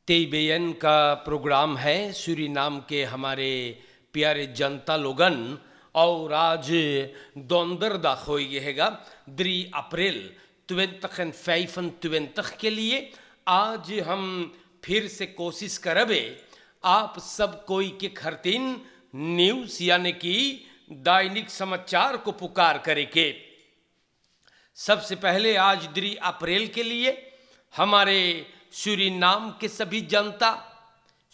तेईबेन का प्रोग्राम है सूरीनाम के हमारे प्यारे जनता लोगन। और आज donderdag होइएगा 3 अप्रैल 2025 के लिए आज हम फिर से कोशिश करबे आप सब कोई के खरतीन न्यूज़ यानी कि दैनिक समाचार को पुकार करे के। सबसे पहले आज 3 अप्रैल के लिए हमारे सूरीनाम के सभी जनता,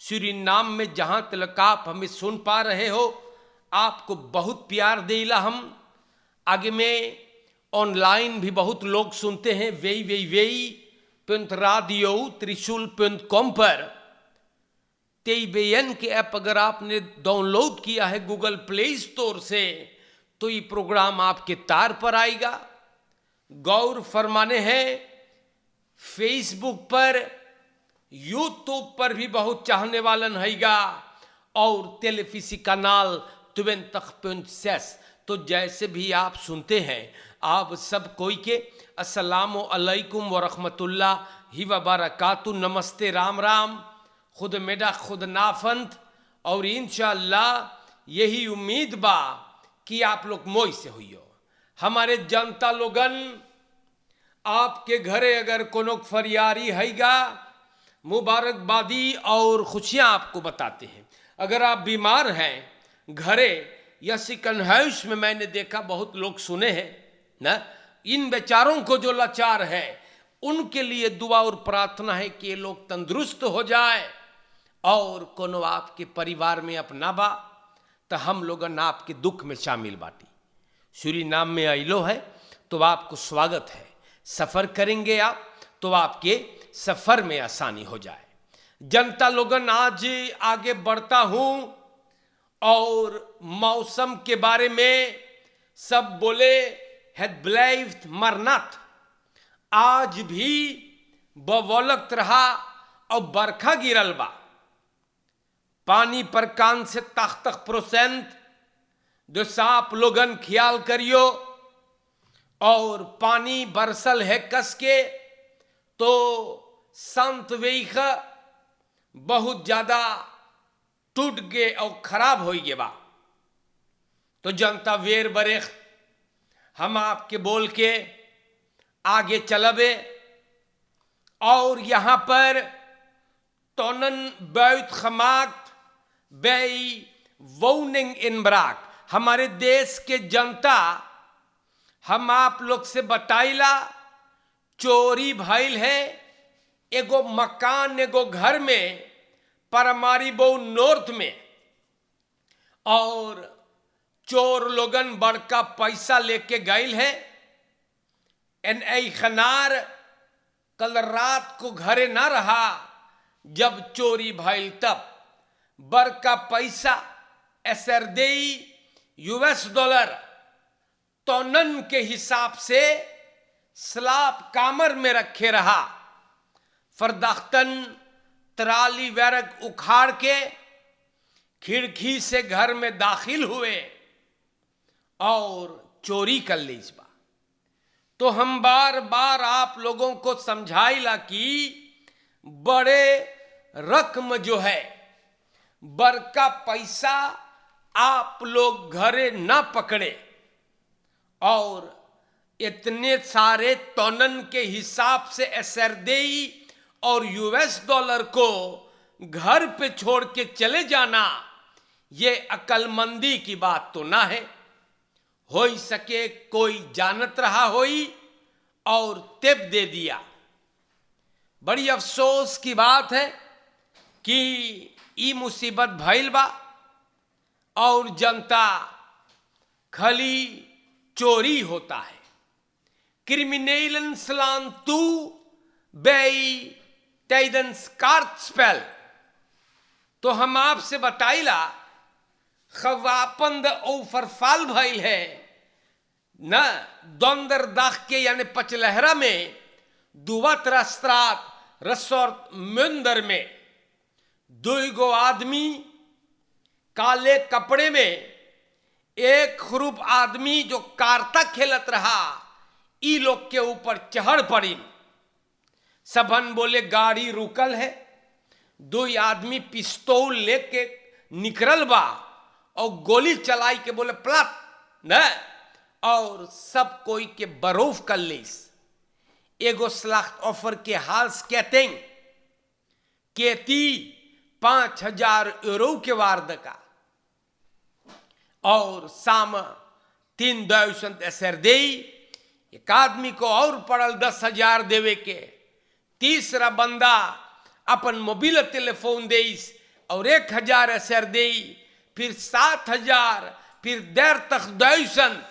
सूरीनाम में जहाँ तक आप हमें सुन पा रहे हो, आपको बहुत प्यार देला हम। आगे में ऑनलाइन भी बहुत लोग सुनते हैं www.radio.trishul.com पर। तेईबेन के ऐप अगर आपने डाउनलोड किया है गूगल प्ले स्टोर से तो ये प्रोग्राम आपके तार पर आएगा। गौर फरमाने हैं फेसबुक पर, यूट्यूब पर भी बहुत चाहने वालन हैगा और टेलीविजन कैनाल 20.6। तो जैसे भी आप सुनते हैं आप सब कोई के अस्सलामु अलैकुम व रहमतुल्लाहि व बरकातहू, नमस्ते, राम राम, खुद मेरा खुद नाफंत। और इंशाअल्लाह यही उम्मीद बा कि आप लोग मोई से हुई हो। हमारे जनता लोगन आपके घरे अगर कोनो फरियारी हैगा मुबारकबादी और खुशियां आपको बताते हैं। अगर आप बीमार हैं घरे या सिकन हाउस में, मैंने देखा बहुत लोग सुने हैं ना, इन बेचारों को जो लाचार है उनके लिए दुआ और प्रार्थना है कि ये लोग तंदुरुस्त हो जाए। और कोनो आपके परिवार में अपना बा तो हम लोग आपके दुख में शामिल बाटी। सूरीनाम में आइलो है तो आपको स्वागत है। सफ़र करेंगे आप तो आपके सफ़र में आसानी हो जाए। जनता लोगन आज आगे बढ़ता हूँ और मौसम के बारे में सब बोले het blijft maar nat। आज भी बवलत रहा और बरखा गिरल बा। पानी पर कान से तक % जो साप लोगन ख्याल करियो। और पानी बरसल है कस के तो संत वेख बहुत ज्यादा टूट गए और खराब हो गए बा। तो जनता वेर बरेख हम आपके बोल के आगे चलबे। और यहाँ पर टोनन बैत खमात बेई वोनिंग इन ब्राक, हमारे देश के जनता हम आप लोग से बताइला चोरी भइल है एगो मकान एगो घर में परमारीबो नॉर्थ में। और चोर लोगन बड़का पैसा लेके गइल है। एन खनार कल रात को घरे ना रहा जब चोरी भइल, तब बड़का पैसा एसरदेई $, टोनन के हिसाब से स्लाब कामर में रखे रहा। फरदख्तन तराली वैरक उखाड़ के खिड़की से घर में दाखिल हुए और चोरी कर लीजबा। तो हम बार बार आप लोगों को समझाइला कि बड़े रकम जो है बड़का पैसा आप लोग घरे ना पकड़े। और इतने सारे टोनन के हिसाब से एसरदेई और $, को घर पे छोड़ के चले जाना ये अकलमंदी की बात तो ना है। हो सके कोई जानत रहा होई और तेब दे दिया। बड़ी अफसोस की बात है कि ई मुसीबत भइल बा और जनता खाली चोरी होता है। क्रिमिनलन स्लान तू बेई टाइडन स्कारस्पेल। तो हम आपसे बताइला खवापंद ओफरफाल भइल है न donderdag के यानी पचलहरा में दुवत्रस्त्रात रसोर्ट मुंदर में 2 आदमी काले कपड़े में एक खुरूब आदमी जो कारता खेलत रहा ई लोग के ऊपर चढ़ पड़ी। सबन बोले गाड़ी रुकल है, दो आदमी पिस्तौल लेके निकलल बा और गोली चलाई के बोले पलट न, और सब कोई के बरूफ कर लेस। एगो स्लाख्त ऑफर के हाल कहतें केती 5000 यूरो के वार्द का, और साम 3.000 एसर दे, एक आदमी को और पड़ल 10,000 देवे के, तीसरा बंदा अपन मोबाइल टेलीफोन देस और 1,000 एसर दे, फिर 7,000, फिर देर तक 200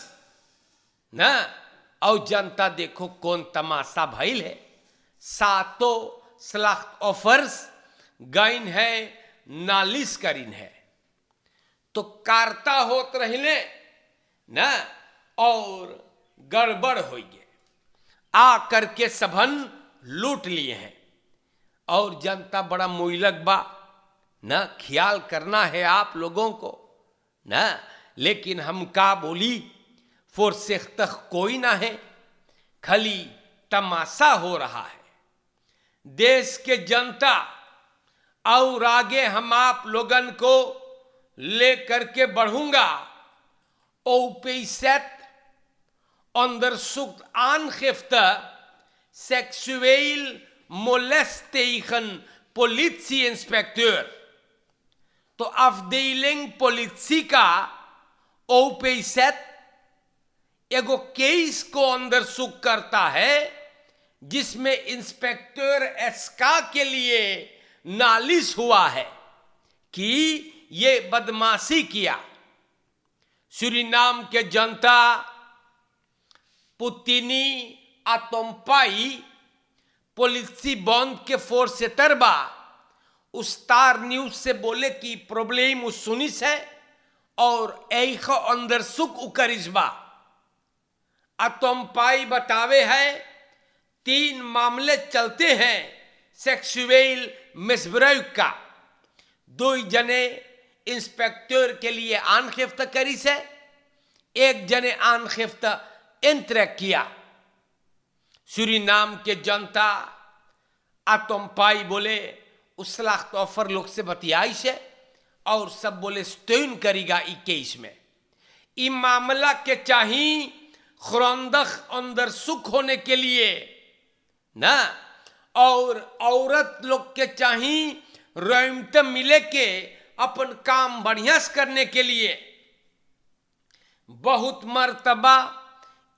न। और जनता देखो कौन तमाशा भइल है। सातों स्लाख्त ऑफर्स गाइन है, नालिश करीन है, तो कारता होत रहने न, और गड़बड़ हो गए, आ करके सबन लूट लिए हैं। और जनता बड़ा मुइलक बा न, ख्याल करना है आप लोगों को न। लेकिन हम का बोली, फोर्सेख तक कोई ना है, खाली तमाशा हो रहा है। देश के जनता और आगे हम आप लोगन को ले करके बढ़ूंगा। Opeisset onderzoekt aangifte seksueel molest tegen politie-inspecteur. तो afdeling politie का ओपेसेट एगो केस को अंदर सुख करता है, जिसमें इंस्पेक्टर एसका के लिए नालिश हुआ है कि ये बदमाशी किया। सूरीनाम के जनता पुतिनी आतोम्पाई पुलिसी बॉन्ड के फोर्स से तरबा उस्तार न्यूज से बोले कि प्रॉब्लम उस सुनिस है और एक अंदर सुख उकरिश्बा। आतोम्पाई बतावे है 3 मामले चलते हैं सेक्सुअल मिसब्रेव का। 2 जने इंस्पेक्टर के लिए आनखिफ्त करी से, 1 जने आनखिफ्त इंतरेक किया। सूरीनाम के जनता आतोम्पाई बोले उस स्लाख्त ऑफर लोग से बतियाई से, और सब बोले स्टेन करेगा ई केस में। ई मामला के चाहिए खुरंदख अंदर सुख होने के लिए ना, और औरत लोग के चाहिए रैमत मिले के अपन काम बढ़िया से करने के लिए। बहुत मर्तबा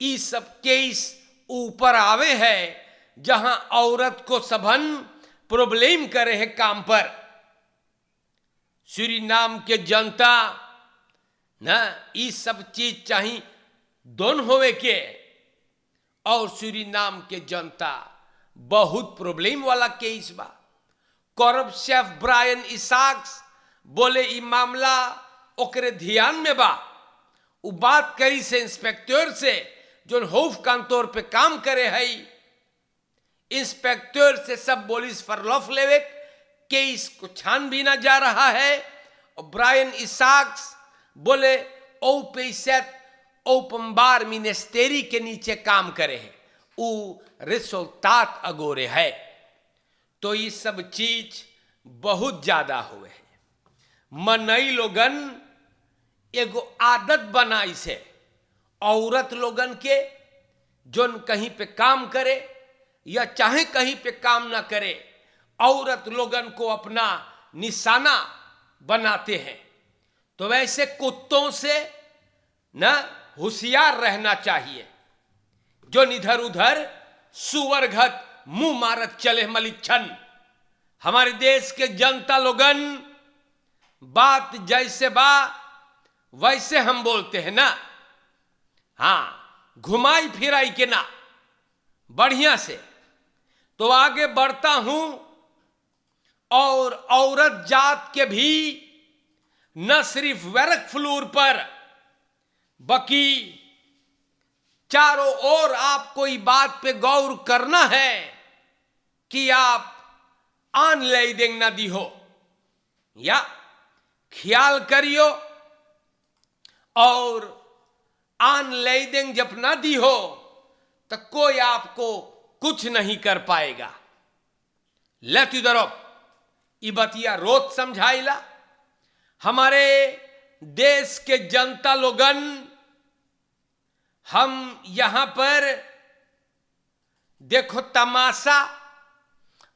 ये सब केस ऊपर आवे है जहां औरत को सबन प्रॉब्लम करे है काम पर। सूरीनाम के जनता ना ये सब चीज चाहिए दोनों होवे के, और सूरीनाम के जनता बहुत प्रॉब्लम वाला केस बा। कॉरब शेफ ब्रायन इसाक्स बोले ई मामला ओकरे ध्यान में बा। उ बात करी से इंस्पेक्टर से जो होफ कांतोर पे काम करे है। इंस्पेक्टर से सब बोलिस फरलॉफ लेवे केस को छानबीना जा रहा है। और ब्रायन इसाक्स बोले ओपेसेट ओपम्बार मिनिस्टेरी के नीचे काम करे है, उ रिजल्टात अगोरे है। तो ये सब चीज बहुत ज्यादा हुए है। मनई लोगन एगो आदत बनाई से औरत लोगन के जोन कहीं पे काम करे या चाहे कहीं पे काम ना करे, औरत लोगन को अपना निशाना बनाते हैं। तो वैसे कुत्तों से न होशियार रहना चाहिए, जो इधर उधर सुअरघत मुंह मारत चले मलिच्छन। हमारे देश के जनता लोगन बात जैसे बा वैसे हम बोलते हैं ना, हाँ घुमाई फिराई के ना, बढ़िया से। तो आगे बढ़ता हूं, और औरत जात के भी न सिर्फ वर्क फ्लोर पर बल्कि चारों ओर आपको इस बात पे गौर करना है कि आप ऑनलाइन ना दी हो, या ख्याल करियो। और ऑनलाइन जब ना दी हो तो कोई आपको कुछ नहीं कर पाएगा। लेट इधर ई बतिया रोज समझाइला। हमारे देश के जनता लोगन, हम यहां पर देखो तमाशा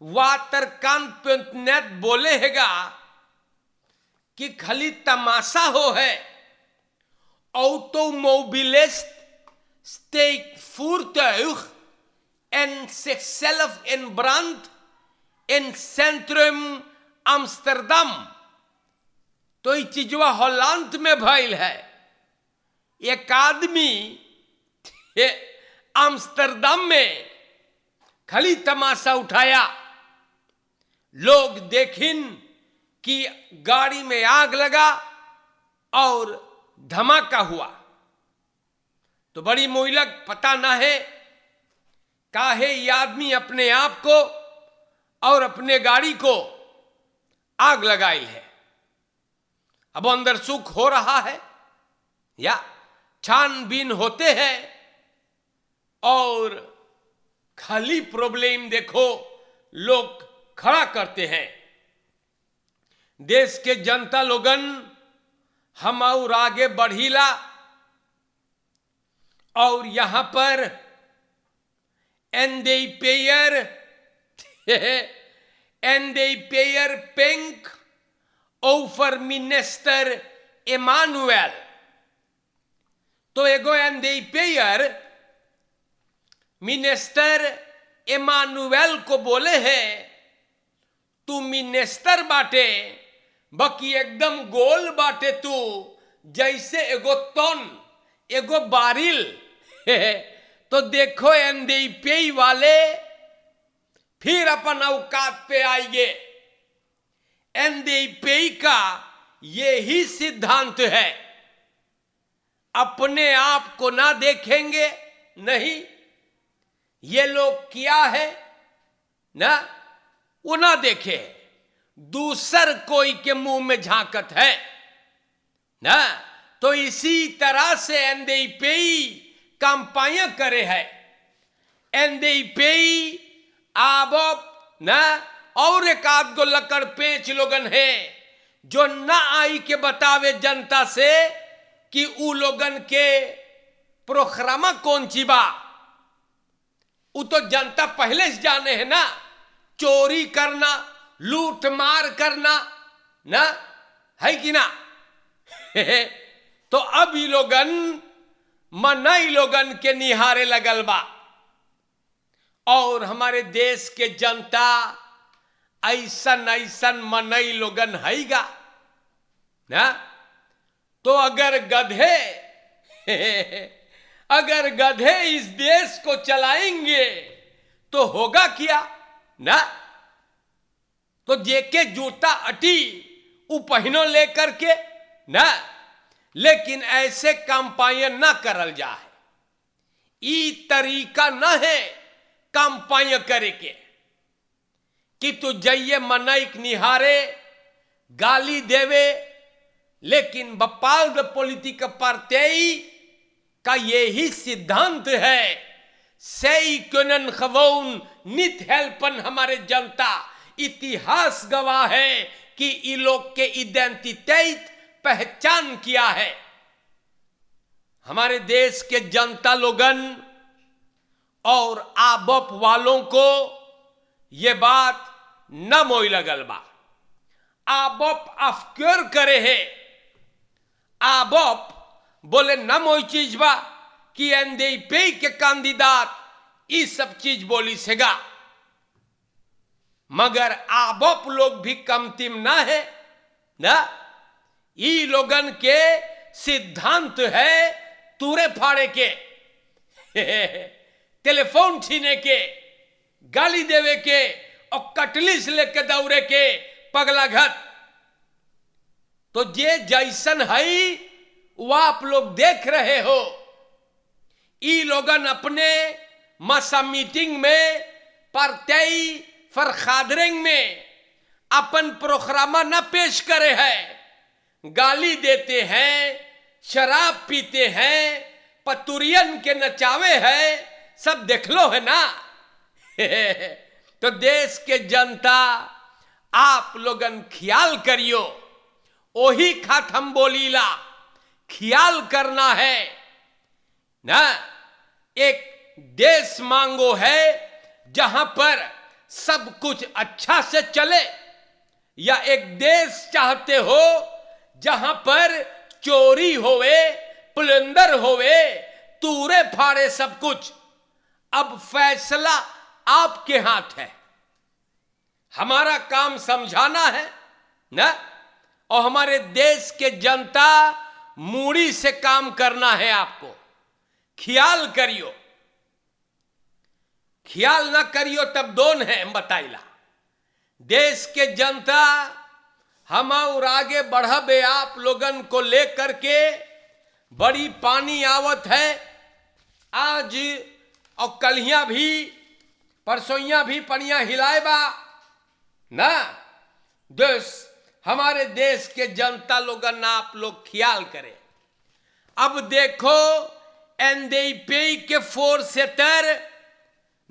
वातर कान पे बोले हैगा कि खाली तमाशा हो है। Automobilist steek voertuig en zichzelf in brand in centrum Amsterdam। तो ये चीजवा हॉलैंड में भइल है। एक आदमी आम्स्टरडम में खाली तमाशा उठाया, लोग देखिन कि गाड़ी में आग लगा और धमाका हुआ। तो बड़ी मोहलक पता ना है काहे ये आदमी अपने आप को और अपने गाड़ी को आग लगाई है। अब अंदर सुख हो रहा है या छानबीन होते हैं और खाली प्रॉब्लम देखो लोग खड़ा करते हैं। देश के जनता लोगन हम और आगे बढ़ीला और यहां पर एन दे पेयर पिंक ओवर मिनिस्टर इमानुएल। तो एगो एन दे पेयर मिनिस्टर इमानुएल को बोले हैं, तू मिनिस्टर बाटे बाकी एकदम गोल बाटे, तू जैसे एगो तन एगो बारिल। तो देखो एनडीपी वाले फिर अपन औकात पे आएंगे। एनडीपी का यही सिद्धांत है, अपने आप को ना देखेंगे नहीं, ये लोग क्या है ना वो ना देखे, दूसर कोई के मुंह में झांकत है ना। तो इसी तरह से एनडीपी कंपाइया करे है। एनडीपी अब ना और एक आध गो लकड़ पेच लोगन है जो ना आई के बतावे जनता से कि उ लोगन के प्रोग्रामा कौन ची बा। उ तो जनता पहले से जाने है ना, चोरी करना, लूट मार करना ना है कि ना। तो अब ये लोगन मनई लोगन के निहारे लगल बा और हमारे देश के जनता ऐसन ऐसन मनई लोगन हैगा ना। तो अगर गधे इस देश को चलाएंगे तो होगा क्या ना। तो जेके जूता अटी उ पहनो लेकर के ना, लेकिन ऐसे कंपाइन ना करल जाए। ई तरीका न है कंपाइन करे के कि तू जाइए मनई निहारे गाली देवे, लेकिन बपाल द पॉलिटिक पार्टी का यही सिद्धांत है, सही क्यों खवौन नित हेल्पन। हमारे जनता इतिहास गवाह है कि ये लोग के आइडेंटिटी पहचान किया है। हमारे देश के जनता लोगन और आबप वालों को ये बात न मोई लगल बा। आबप अफक्योर करे है, आबप बोले न मोई चीज बा कि एनडीपी के कैंडिडेट ये सब चीज बोली सेगा, मगर आबप लोग भी कमतिम ना है ना। ई लोगन के सिद्धांत है तूरे फाड़े के, टेलीफोन छीने के, गाली देवे के और कटलिस लेके दौड़े के पगला घट। तो जे जैसन है वह आप लोग देख रहे हो। ई लोगन अपने मसा मीटिंग में पार्टी फरखादरिंग में अपन प्रोग्रामा न पेश करे है, गाली देते हैं, शराब पीते हैं, पतुरियन के नचावे है, सब देख लो है ना। तो देश के जनता आप लोगन ख्याल करियो, ओही खात हम बोलीला, ख्याल करना है ना। एक देश मांगो है जहां पर सब कुछ अच्छा से चले, या एक देश चाहते हो जहां पर चोरी होवे, प्लंडर होवे, तूरे फाड़े सब कुछ। अब फैसला आपके हाथ है, हमारा काम समझाना है ना, और हमारे देश के जनता मूड़ी से काम करना है। आपको ख्याल करियो, ख्याल ना करियो तब दोन है हम बताइला। देश के जनता हम और आगे बढ़बे आप लोगन को लेकर के, बड़ी पानी आवत है आज और कलियां भी परसोइया भी पनिया हिलाए बा ना। देश, हमारे देश के जनता लोगन आप लोग ख्याल करें। अब देखो एनडीपी के फोरसेटर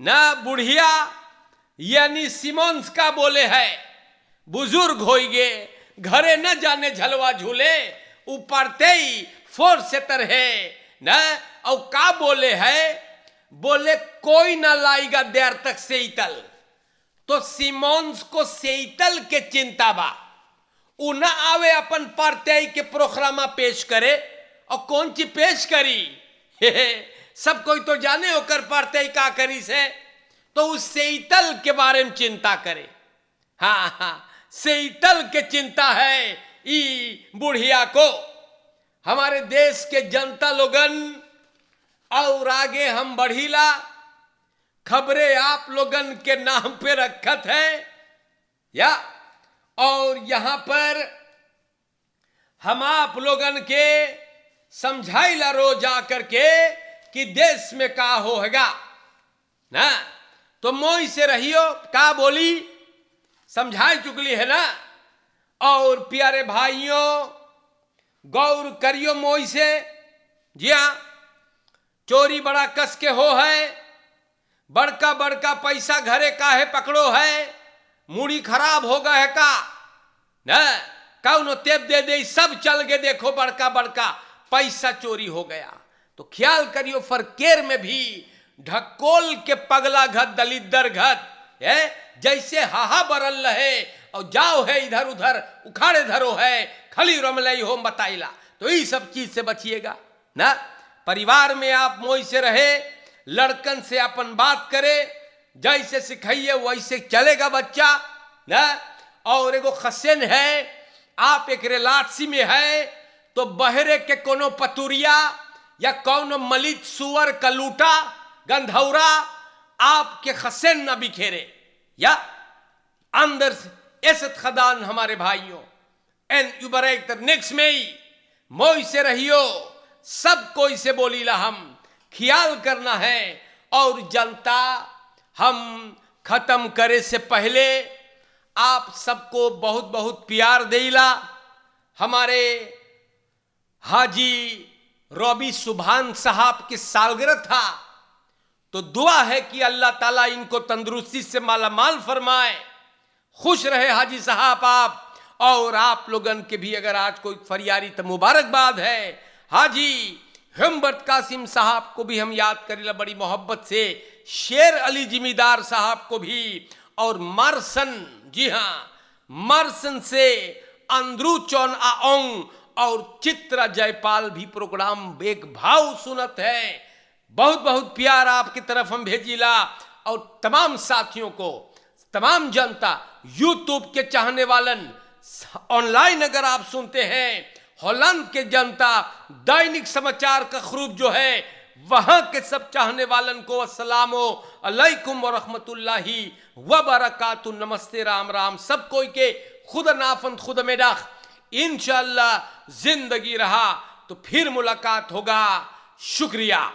ना बुढ़िया यानी सिमोन्स का बोले है, बुजुर्ग हो गए घरे न जाने झलवा झूले, ऊपरते ही फोरसेटर है ना। और का बोले है, बोले कोई ना लाएगा देर तक सेइतल। तो सिमोन्स को सेइतल के चिंता बा, उ ना आवे अपन पार्टी के प्रोग्रामा पेश करे। और कौन ची पेश करी सब कोई तो जाने होकर पार्टी का करी से, तो उस सेइतल के बारे में चिंता करे। हाँ हाँ, सेइतल के चिंता है ई बुढ़िया को। हमारे देश के जनता लोगन और आगे हम बढ़ीला, खबरें आप लोगन के नाम पे रखत है या, और यहां पर हम आप लोगन के समझाइला रोज आकर के कि देश में का होगा ना। तो मोई से रहियो, का बोली समझा चुकली है ना। और प्यारे भाइयों गौर करियो मोई से, जी हाँ, चोरी बड़ा कस के हो है, बड़का बड़का पैसा घरे का है पकड़ो है, मूड़ी खराब हो गया है का ना, कौनो तेब दे दे सब चल गए, देखो बड़का बड़का पैसा चोरी हो गया। तो ख्याल करियो फरकेर में भी ढकोल के पगला घत दलिदर घत है, जैसे हाहा बरल रहे और जाओ है इधर उधर उखाड़े धरो है, खली रमलई हो बताइला। तो ये सब चीज से बचिएगा ना। परिवार में आप मोई से रहे, लड़कन से अपन बात करे, जैसे सिखाइए वैसे चलेगा बच्चा ना। और एगो खसेन है, आप एक रेलाटसी में है तो बहरे के कोनो पतुरिया या कोनो मलित सुअर कलूटा गंधौरा आपके खसेन न बिखेरे, या अंदर से ऐसत खदान हमारे भाइयों एन यूबरेक्टर नेक्स्ट में ही मोई से रहियो। सब कोई से बोलीला हम ख्याल करना है। और जनता हम खत्म करे से पहले आप सबको बहुत बहुत प्यार देला। हमारे हाजी रॉबी सुभान साहब की सालगिरह था, तो दुआ है कि अल्लाह ताला इनको तंदुरुस्ती से माला माल फरमाए, खुश रहे हाजी साहब आप। और आप लोगन के भी अगर आज कोई फरियारी तो मुबारकबाद है। हाजी हिम्मत कासिम साहब को भी हम याद करेला बड़ी मोहब्बत से, शेर अली जिमीदार साहब को भी, और मार्सन, जी हाँ मार्सन से अंद्रू चौन आओंग और चित्रा जयपाल भी प्रोग्राम बेग भाव सुनत है। बहुत बहुत प्यार आपकी तरफ हम भेजीला। और तमाम साथियों को, तमाम जनता, यूट्यूब के चाहने वालन, ऑनलाइन अगर आप सुनते हैं, हॉलैंड के जनता, दैनिक समाचार का खरूब जो है, वहां के सब चाहने वालन को अस्सलामो अलैकुम व रहमतुल्लाहि व बरकातु, नमस्ते राम राम। सब कोई के खुद नाफन खुद में रख, इंशाअल्लाह जिंदगी रहा तो फिर मुलाकात होगा। शुक्रिया।